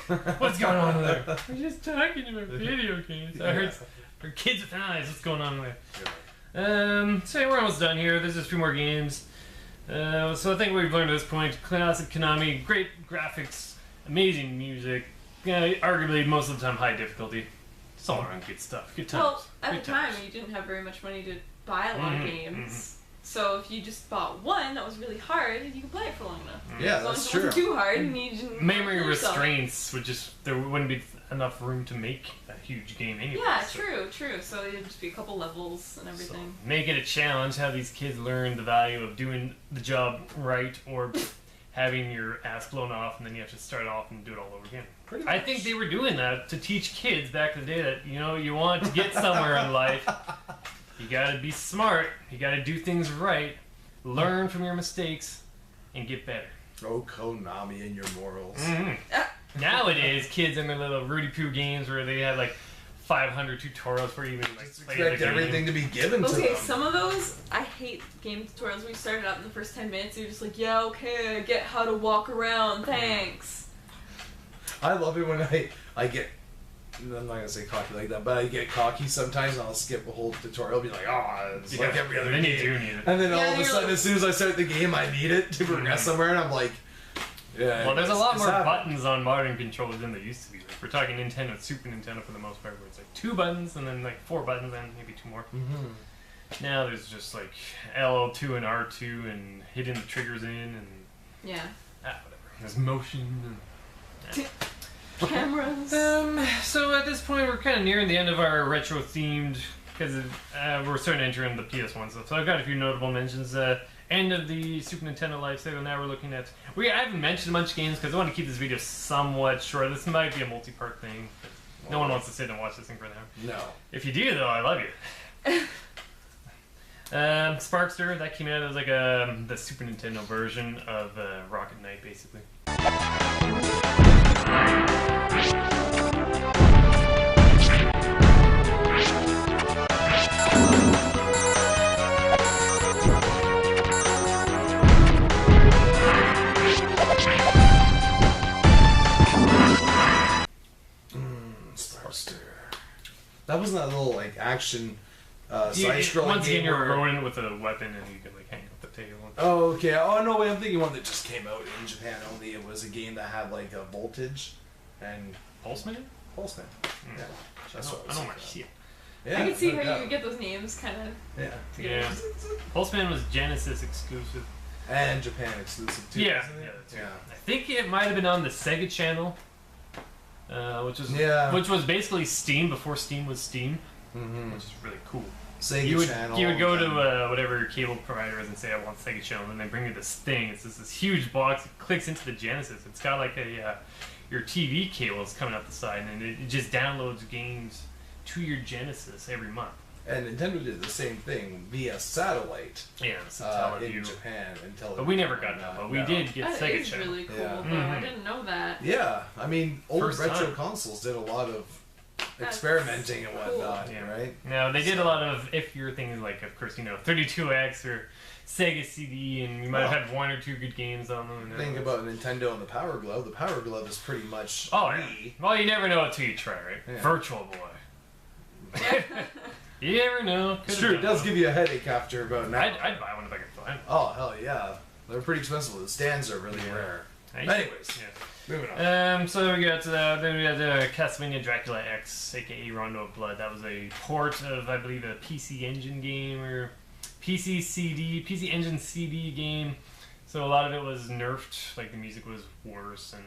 What's going on there? We're just talking about video games. I heard kids with eyes. What's going on there? So we're almost done here. There's just a few more games. So I think we've learned at this point. Classic Konami, great graphics, amazing music. Arguably most of the time high difficulty. It's all around good stuff. Good times. Well, at the time you didn't have very much money to buy a lot of games. So if you just bought one that was really hard, you could play it for long enough. Yeah, as long that's as it true. wasn't too hard, and you didn't memory restraints would just there wouldn't be enough room to make a huge game anyway. Yeah, true. So it'd just be a couple levels and everything. So make it a challenge. Have these kids learn the value of doing the job right, or having your ass blown off, and then you have to start off and do it all over again. Pretty much. I think they were doing that to teach kids back in the day that you want to get somewhere in life. You gotta be smart. You gotta do things right. Learn from your mistakes and get better. Oh, Konami and your morals. Nowadays, kids in their little Rudy Poo games where they have like 500 tutorials for even like play the Expect game. everything to be given to them. Okay, some of those, I hate game tutorials where you start out in the first 10 minutes and you're just like, yeah, okay, I get how to walk around, thanks. I love it when I get, I'm not going to say cocky like that, but I get cocky sometimes and I'll skip a whole tutorial and be like, oh, it's like every other then game. you do need it. And then all of a you're sudden, like, as soon as I start the game, I need it to progress somewhere, and I'm like, yeah. Well, there's a lot more happening. buttons on modern controllers than there used to be. Like, we're talking Nintendo, Super Nintendo for the most part, where it's like 2 buttons and then like 4 buttons and maybe 2 more. Now there's just like L2 and R2 and hitting the triggers in and Yeah. whatever. There's motion and Cameras. So at this point we're kind of nearing the end of our retro themed, because we're starting to enter into the PS1 stuff. So I've got a few notable mentions. End of the Super Nintendo life cycle. Now we're looking at. I haven't mentioned a bunch of games because I want to keep this video somewhat short. This might be a multi-part thing. No one wants to sit and watch this thing for an hour. No. If you do, though, I love you. Sparkster, that came out as like the Super Nintendo version of Rocket Knight, basically. Sparkster. That wasn't that little like action side-scrolling Once again, game you're where- rolling with a weapon and you can like hang up the tail. Oh, okay. Oh, no, wait, I'm thinking one that just came out in Japan only. It was a game that had like a voltage and Pulseman? Pulseman. Yeah, that's what I was I know my thinking shit. of. Yeah, I can see no how doubt. you would get those names kind of. Yeah. Yeah. Pulseman was Genesis exclusive. And Japan exclusive too. Yeah, Isn't it? yeah. I think it might have been on the Sega Channel, which was basically Steam before Steam was Steam, which is really cool. Sega Channel. You would go to whatever cable provider is and say, I want Sega Channel, and they bring you this thing. It's just this huge box. It clicks into the Genesis. It's got like your TV cables coming out the side, and it just downloads games to your Genesis every month. And Nintendo did the same thing via satellite Yeah, it's a in Japan until. But we never got that. But we did get That Sega is Channel. really cool, Yeah. though. I didn't know that. Yeah, I mean, old First retro time. consoles did a lot of That's experimenting and cool. whatnot, Yeah. right? Now they did a lot of, if you're thinking like, of course, 32X or Sega CD, and you might have had 1 or 2 good games on them. And Think about Nintendo and the Power Glove. The Power Glove is pretty much Oh, yeah. Wii. Well, you never know until you try, right? Yeah. Virtual Boy. You never know. It's true. It does give you a headache after about an hour. I'd buy one if I could find one. Oh hell yeah! They're pretty expensive. The stands are really Yeah. rare. Hey? Anyways, Yeah. moving on. So we got then we had Castlevania Dracula X, aka Rondo of Blood. That was a port of, I believe, a PC Engine game or PC Engine CD game. So a lot of it was nerfed, like the music was worse, and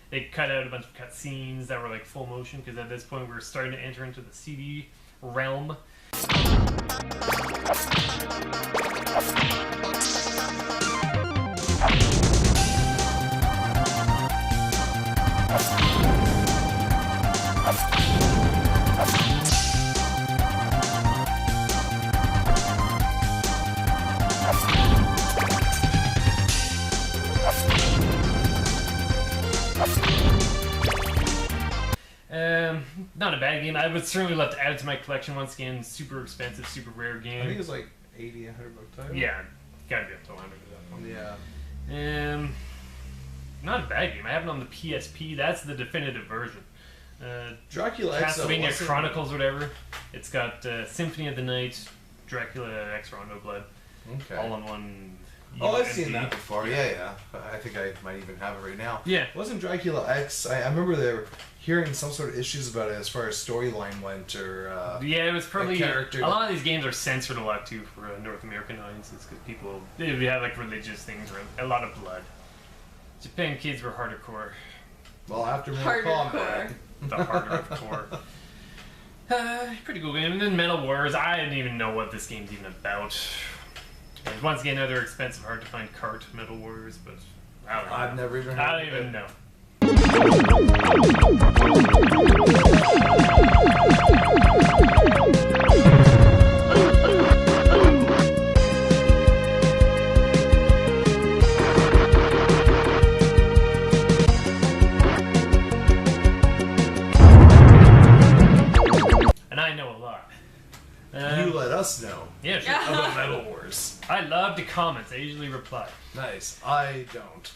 they cut out a bunch of cutscenes that were like full motion, because at this point we were starting to enter into the CD realm. Not a bad game. I would certainly love to add it to my collection once again. Super expensive, super rare game. I think it's like 80, $100 title. Yeah, gotta be up to 100 at that point. Yeah. not a bad game. I have it on the PSP. That's the definitive version. Dracula X. Castlevania Chronicles, whatever. It's got Symphony of the Night, Dracula X Rondo Blood, Okay. all in one. Oh, I've seen UMD. that before. Yeah. I think I might even have it right now. Yeah. Wasn't Dracula X? I remember they were hearing some sort of issues about it as far as storyline went, or Yeah, it was probably character. a lot of these games are censored a lot too for North American audiences because people they have like religious things or a lot of blood. Japan kids were hardcore, well, after Mortal Harder Kombat. core. the harder of core. Pretty cool game. And then Metal Wars. I didn't even know what this game's even about. And once again, another expensive, hard to find cart Metal Warriors, but I don't know. I've never even heard I of don't it. even know. And I know a lot. You let us know Yeah, sure. about Metal Wars. I love the comments. I usually reply. Nice. I don't.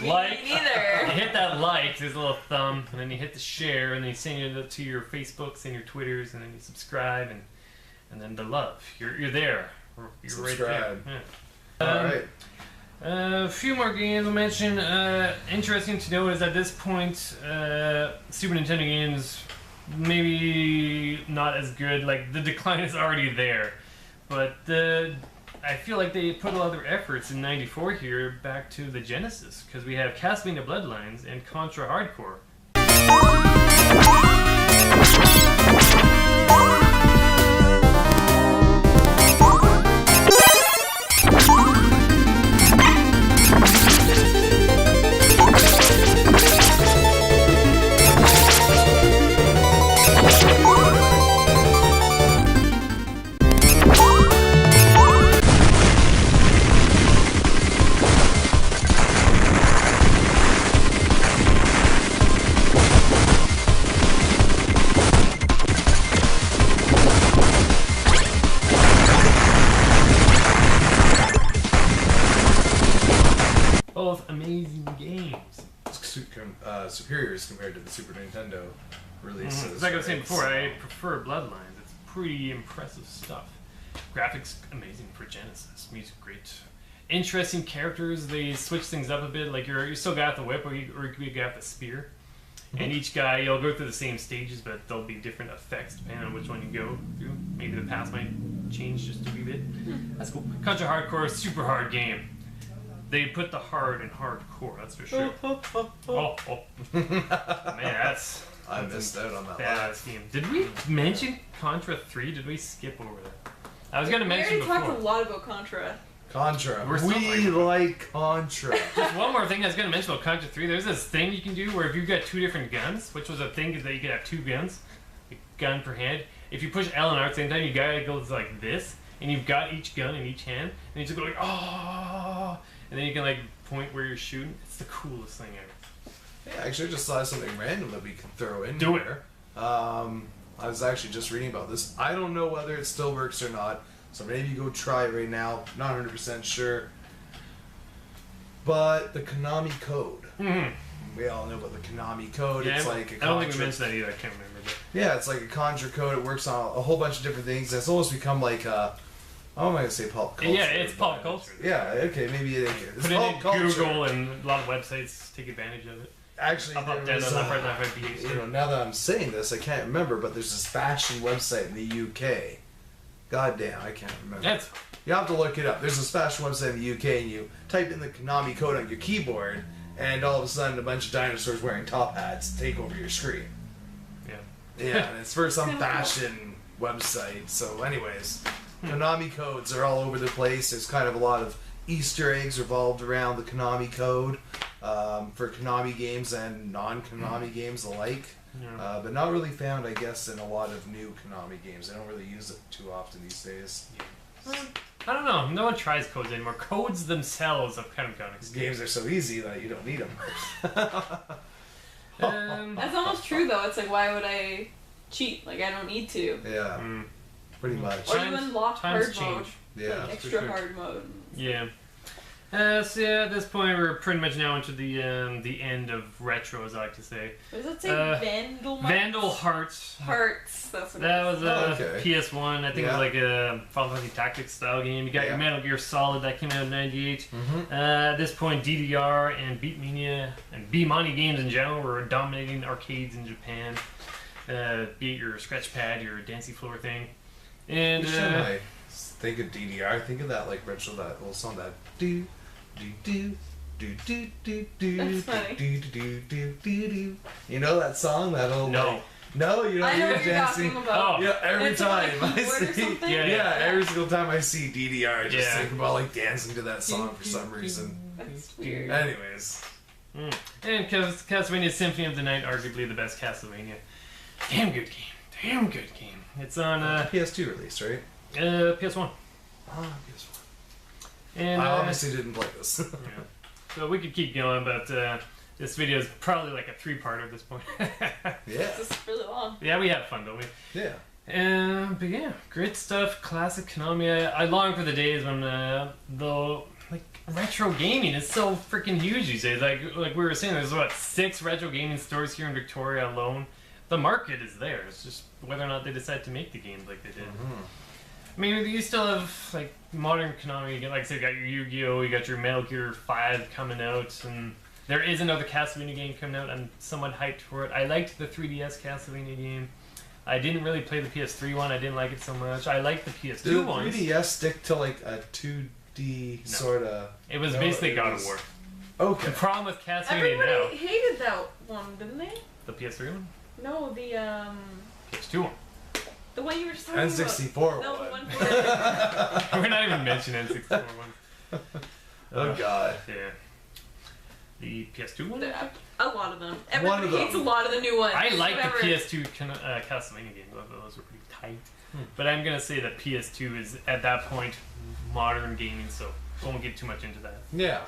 Like, Me you neither. hit that like, there's a little thumb, and then you hit the share, and then you send it to your Facebooks and your Twitters, and then you subscribe, and then the love. You're there. You're Subscribe. right there. Yeah. Alright. A few more games I'll mention. Interesting to note is at this point, Super Nintendo games maybe not as good. Like the decline is already there, but I feel like they put a lot of their efforts in '94 here back to the Genesis because we have Castlevania Bloodlines and Contra Hardcore. Both amazing games. Superiors compared to the Super Nintendo releases. Like I was saying right? before, I prefer Bloodlines. It's pretty impressive stuff. Graphics amazing for Genesis. Music great. Interesting characters. They switch things up a bit. Like you still got the whip, or you got the spear. And each guy, you'll go through the same stages, but there'll be different effects depending on which one you go through. Maybe the path might change just a wee bit. That's cool. Contra Hardcore, super hard game. They put the hard in hardcore, that's for sure. Man, that's I missed out on that badass game. Did we mention Contra 3? Did we skip over that? I was going to We mention already talked a before. lot about Contra. Contra. We're still We like Contra. Just one more thing I was going to mention about Contra 3. There's this thing you can do where if you've got two different guns, which was a thing that you could have two guns, a gun per hand. If you push L and R at the same time, you gotta go like this, and you've got each gun in each hand, and you just go like, oh, and then you can like point where you're shooting. It's the coolest thing ever. Yeah, actually, I just saw something random that we can throw in Do it. here. I was actually just reading about this. I don't know whether it still works or not, so maybe go try it right now. Not 100% sure. But the Konami code. Mm-hmm. We all know about the Konami code. Yeah, It's like a I don't think we Contra. mentioned that either. I can't remember. But Yeah, it's like a Contra code. It works on a whole bunch of different things. It's almost become like a... I don't want to say pop culture. yeah, it's but- pop culture. Yeah, okay, maybe it is. It's Put it pop in culture. Google, and a lot of websites take advantage of it. Actually, Up, there down, was, left, right, left, right, B, you know, now that I'm saying this, I can't remember, but there's this fashion website in the UK. God damn, I can't remember. That's You have to look it up. There's this fashion website in the UK, and you type in the Konami code on your keyboard, and all of a sudden a bunch of dinosaurs wearing top hats take over your screen. yeah. Yeah, and it's for some fashion website. So anyways, Konami codes are all over the place. There's kind of a lot of Easter eggs revolved around the Konami code for Konami games and non-Konami games alike. Yeah. But not really found, I guess, in a lot of new Konami games. They don't really use it too often these days. I don't know. No one tries codes anymore. Codes themselves have kind of gone These extinct. games are so easy that you don't need them. That's almost true though. It's like, why would I cheat? Like, I don't need to. Yeah, Mm. pretty much. Or you Times- unlock times hard change. mode. Yeah. Like, extra for sure. hard mode. Yeah. So yeah, at this point we're pretty much now into the end of retro, as I like to say. What does it say? Vandal? Vandal Hearts. Hearts. That's what That it is. was a okay. PS1. I think it was like a Final Fantasy Tactics style game. You got your Metal Gear Solid that came out in '98. At this point, DDR and Beatmania and B-Money games in general were dominating arcades in Japan. Be it your scratch pad, your dancing floor thing. And I think of DDR, I think of that like retro, that little song, that do do do do do do do. That's funny. Do do do do do. You know that song? That old No. No, you don't. I know You're what you're dancing. talking about. Oh. Yeah, every It's on, like, time I keyboard or see, something? Yeah. every single time I see DDR, I just Yeah. think about like dancing to that song for some reason. That's weird. Anyways, And Castlevania Symphony of the Night, arguably the best Castlevania. Damn good game. Damn good game. It's on PS2 release, right? PS1. Ah, PS1. And I obviously didn't play this. yeah. So we could keep going, but this video is probably like a 3-parter at this point. Yeah, This is really long. Yeah, we had fun, don't we? yeah. But yeah, great stuff. Classic Konami. I long for the days when the like retro gaming is so freaking huge these days. Like we were saying, there's what 6 retro gaming stores here in Victoria alone. The market is there. It's just whether or not they decide to make the games like they did. I mean, you still have like modern Konami. Like I said, you got your Yu-Gi-Oh, you got your Metal Gear 5 coming out, and there is another Castlevania game coming out. I'm somewhat hyped for it. I liked the 3DS Castlevania game. I didn't really play the PS3 one. I didn't like it so much. I liked the PS2 Did ones. 3DS stick to like a 2D sort of? It was basically God of War. Okay. The problem with Castlevania Everybody now, hated that one, didn't they? the PS3 one, No, the PS2 one. the one you were just talking N64 about. No, the one. one for We're not even mentioning N64 ones. Oh god. Yeah. The PS2 one. a lot of them. Everybody of them. hates a lot of the new ones. I like Whatever. the PS2 Castlevania games. Those were pretty tight. But I'm gonna say that PS2 is at that point modern gaming, so won't get too much into that. Yeah.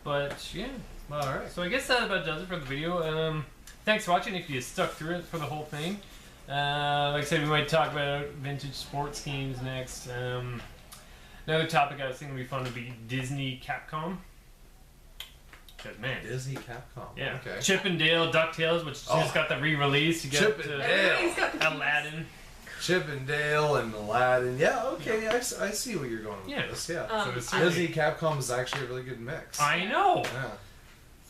But yeah. All right. So I guess that about does it for the video. Thanks for watching. If you stuck through it for the whole thing, like I said, we might talk about vintage sports games next. Another topic I was thinking would be fun would be Disney Capcom. Good man. Disney Capcom. Yeah. Okay. Chip and Dale DuckTales, which just got the re-release. You got Chip and Dale. Everybody's got the Aladdin. Chip and Dale and Aladdin. Yeah. Okay. I see where you're going with Yeah. this. Yeah. So it's Disney Capcom is actually a really good mix. I know. Yeah.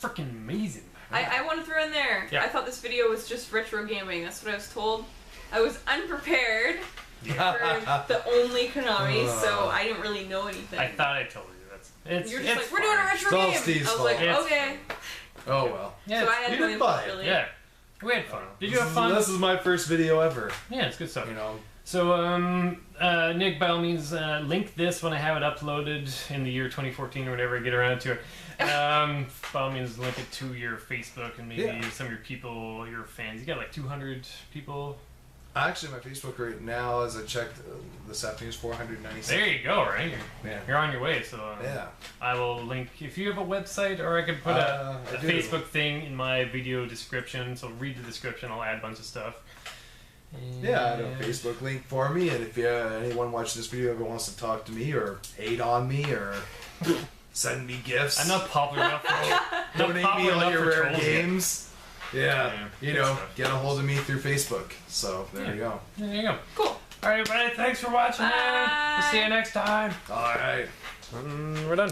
Freaking amazing. I want to throw in there. Yeah. I thought this video was just retro gaming. That's what I was told. I was unprepared for the only Konami, so I didn't really know anything. I thought I told you. It's You're just it's like, we're doing a fine. retro It's all game. Steve's I was fault. like, It's okay. Oh well. Yeah, So I it's- had You no did input fine. really. yeah. We had fun. Did you have This fun? is- This is my first video ever. Yeah, it's good stuff. You know. So, Nick, by all means, link this when I have it uploaded in the year 2014 or whatever I get around to it. By all means, link it to your Facebook and maybe some of your people, your fans. You got like 200 people. Actually, my Facebook right now, as I checked this afternoon, is 496. There you go, right? Yeah. You're on your way. So, Yeah. I will link if you have a website, or I could put a I do. Facebook thing in my video description. So read the description. I'll add a bunch of stuff. Yeah, I have a Facebook link for me, and if anyone watching this video ever wants to talk to me or hate on me or send me gifts, I'm not popular enough for donate me all your rare trolls yet. games. Yeah, you good know, stuff. get a hold of me through Facebook. So there you go. There you go. Cool. All right, everybody. Thanks for watching. Man. We'll see you next time. All right. We're done.